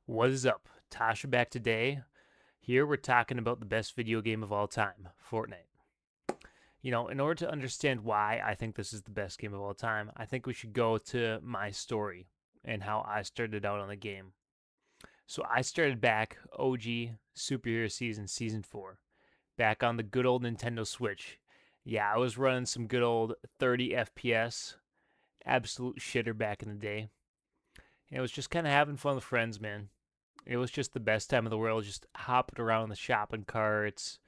What is up? Tasha back today. Here we're talking about the best video game of all time, Fortnite. In order to understand why I think this is the best game of all time, I think we should go to my story and how I started out on the game. So I started back OG Superhero Season 4, back on the good old Nintendo Switch. Yeah, I was running some good old 30 FPS, absolute shitter back in the day. And it was just kind of having fun with friends, man. It was just the best time in the world, just hopping around the shopping carts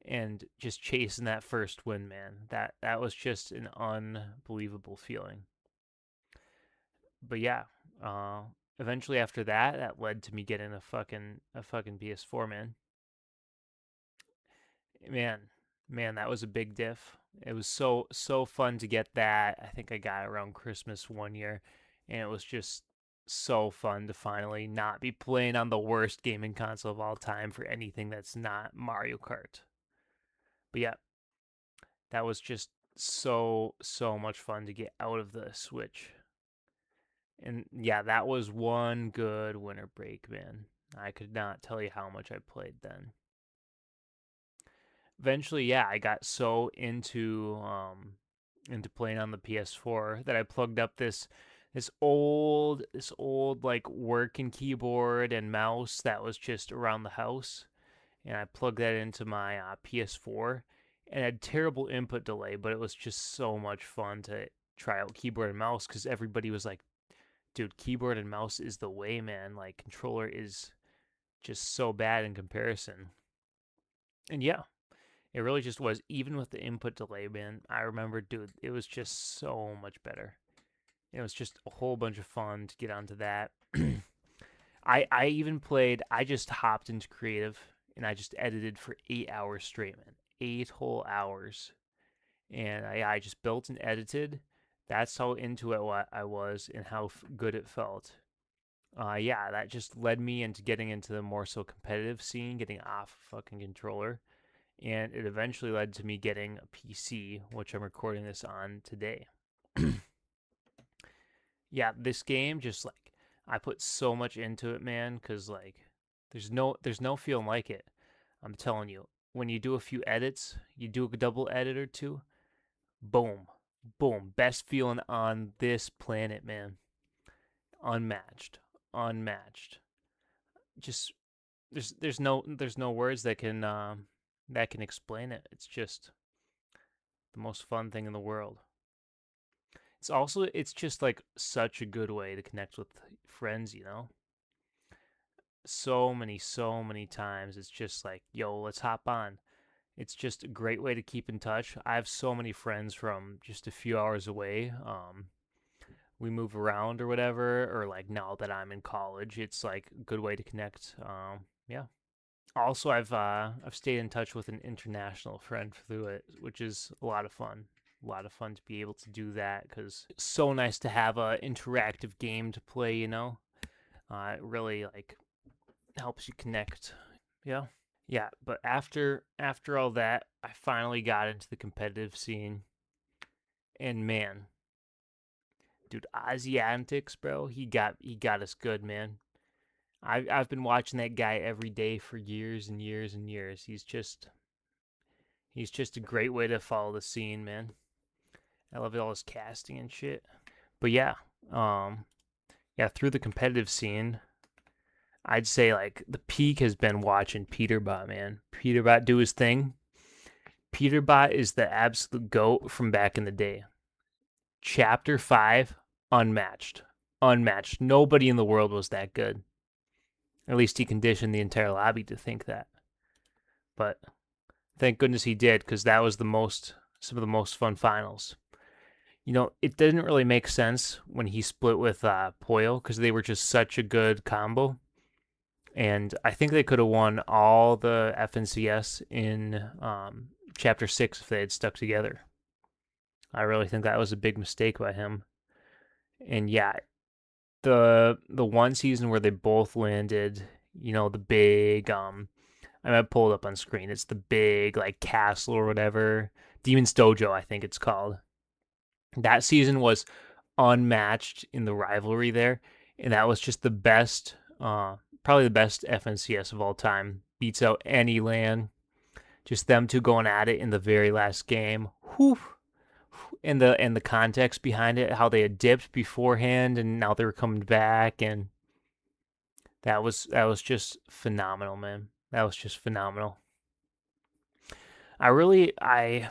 and just chasing that first win, man. That was just an unbelievable feeling. But yeah, uh, eventually after that, that led to me getting a fucking PS4, man. Man, man, that was a big diff. It was so fun to get that. I think I got it around Christmas one year, and it was just so fun to finally not be playing on the worst gaming console of all time for anything that's not Mario Kart. But yeah, that was just so much fun to get out of the Switch. And yeah, that was one good winter break, man. I could not tell you how much I played then. Eventually, yeah, I got so into playing on the PS4 that I plugged up this old like working keyboard and mouse that was just around the house, and I plugged that into my PS4, and it had terrible input delay, but it was just so much fun to try out keyboard and mouse because everybody was like, "Dude, keyboard and mouse is the way, man. Like controller is just so bad in comparison." And yeah, it really just was. Even with the input delay, man, I remember, dude, it was just so much better. It was just a whole bunch of fun to get onto that. I even played. I just hopped into creative and I just edited for 8 hours straight, man. 8 whole hours, and I just built and edited. That's how into it what I was and how good it felt. Yeah, that just led me into getting into the more so competitive scene, getting off fucking controller, and it eventually led to me getting a PC, which I'm recording this on today. Yeah, this game just like I put so much into it, man, cuz like there's no feeling like it. I'm telling you. When you do a few edits, you do a double edit or two, boom. Boom, best feeling on this planet, man. Unmatched. Unmatched. Just there's no words that can explain it. It's just the most fun thing in the world. It's just like such a good way to connect with friends, so many times it's just like, yo, let's hop on. It's just a great way to keep in touch. I have so many friends from just a few hours away. We move around or whatever, or like now that I'm in college, it's like a good way to connect. Yeah. Also, I've stayed in touch with an international friend through it, which is a lot of fun. A lot of fun to be able to do that because it's so nice to have a interactive game to play. It really like helps you connect. Yeah, yeah. But after all that, I finally got into the competitive scene, and man, dude, Ozzy Antics, bro, he got us good, man. I've been watching that guy every day for years and years and years. He's just a great way to follow the scene, man. I love all his casting and shit. But yeah, um, yeah, through the competitive scene, I'd say like the peak has been watching Peterbot, man. Peterbot do his thing. Peterbot is the absolute goat from back in the day. Chapter 5, unmatched. Unmatched. Nobody in the world was that good. At least he conditioned the entire lobby to think that. But thank goodness he did, because that was some of the most fun finals. It didn't really make sense when he split with Poyo because they were just such a good combo. And I think they could have won all the FNCS in Chapter 6 if they had stuck together. I really think that was a big mistake by him. And yeah, the one season where they both landed, the big I might pull it up on screen. It's the big like castle or whatever. Demon's Dojo, I think it's called. That season was unmatched in the rivalry there, and that was just the best. probably the best FNCS of all time. Beats out any LAN. Just them two going at it in the very last game. Whew. And the context behind it, how they had dipped beforehand and now they were coming back, and that was just phenomenal, man. That was just phenomenal. I'm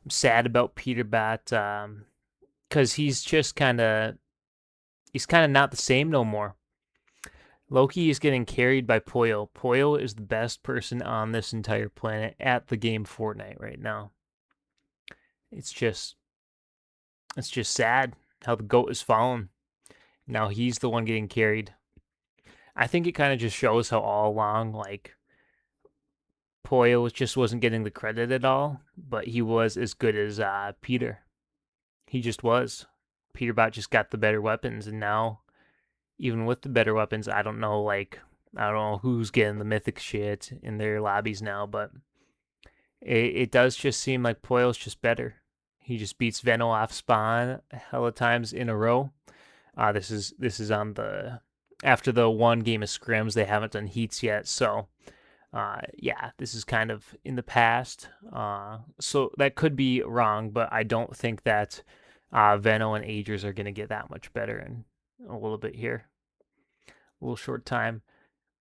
sad about Peterbot, because he's kind of not the same no more. Loki is getting carried by Poyo. Poyo is the best person on this entire planet at the game Fortnite right now. It's just sad how the GOAT is fallen. Now he's the one getting carried. I think it kind of just shows how all along, like, Poyo just wasn't getting the credit at all, but he was as good as Peter. He just was. Peterbot just got the better weapons, and now, even with the better weapons, I don't know who's getting the mythic shit in their lobbies now, but it does just seem like Poyo's just better. He just beats Veno off spawn hella times in a row. This is on the after the one game of scrims. They haven't done heats yet, so yeah, this is kind of in the past. So that could be wrong, but I don't think that Veno and Agers are going to get that much better in a little bit here. A little short time.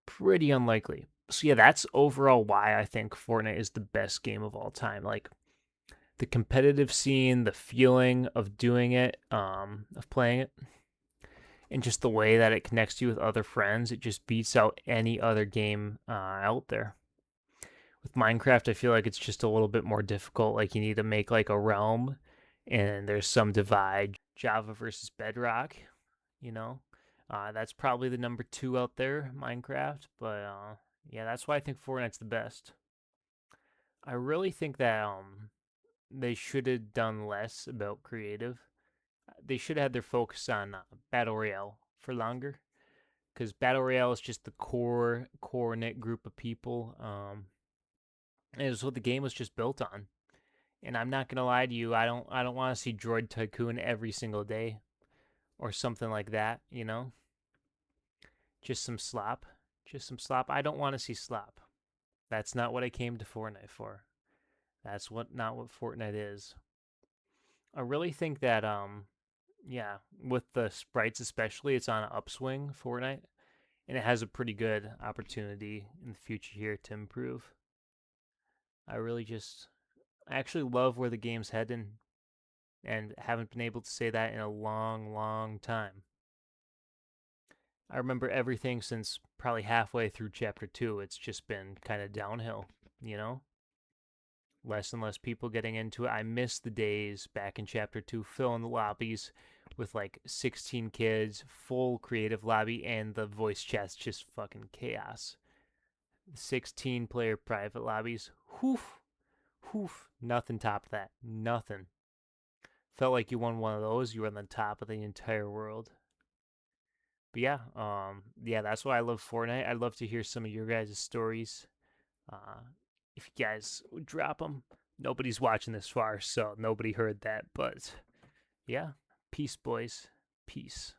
Pretty unlikely. So yeah, that's overall why I think Fortnite is the best game of all time. Like, the competitive scene, the feeling of doing it, of playing it, and just the way that it connects you with other friends, it just beats out any other game out there. With Minecraft, I feel like it's just a little bit more difficult. Like, you need to make like a realm, and there's some divide. Java versus Bedrock, you know, that's probably the number 2 out there, Minecraft. But yeah, that's why I think Fortnite's the best. I really think that they should have done less about creative. They should have had their focus on Battle Royale for longer, because Battle Royale is just the core knit group of people. And it was what the game was just built on. And I'm not gonna lie to you, I don't want to see Droid Tycoon every single day, or something like that. You know, just some slop, I don't want to see slop. That's not what I came to Fortnite for. That's not what Fortnite is. I really think that yeah, with the sprites especially, it's on an upswing, Fortnite, and it has a pretty good opportunity in the future here to improve. I actually love where the game's heading, and haven't been able to say that in a long, long time. I remember everything since probably halfway through Chapter 2. It's just been kind of downhill, you know? Less and less people getting into it. I miss the days back in Chapter 2, filling the lobbies with like 16 kids, full creative lobby, and the voice chat's just fucking chaos. 16-player private lobbies, whoof, nothing topped that. Nothing. Felt like you won one of those, you were on the top of the entire world. But yeah, yeah, that's why I love Fortnite. I'd love to hear some of your guys' stories. If you guys would drop them. Nobody's watching this far, so nobody heard that. But yeah, peace, boys. Peace.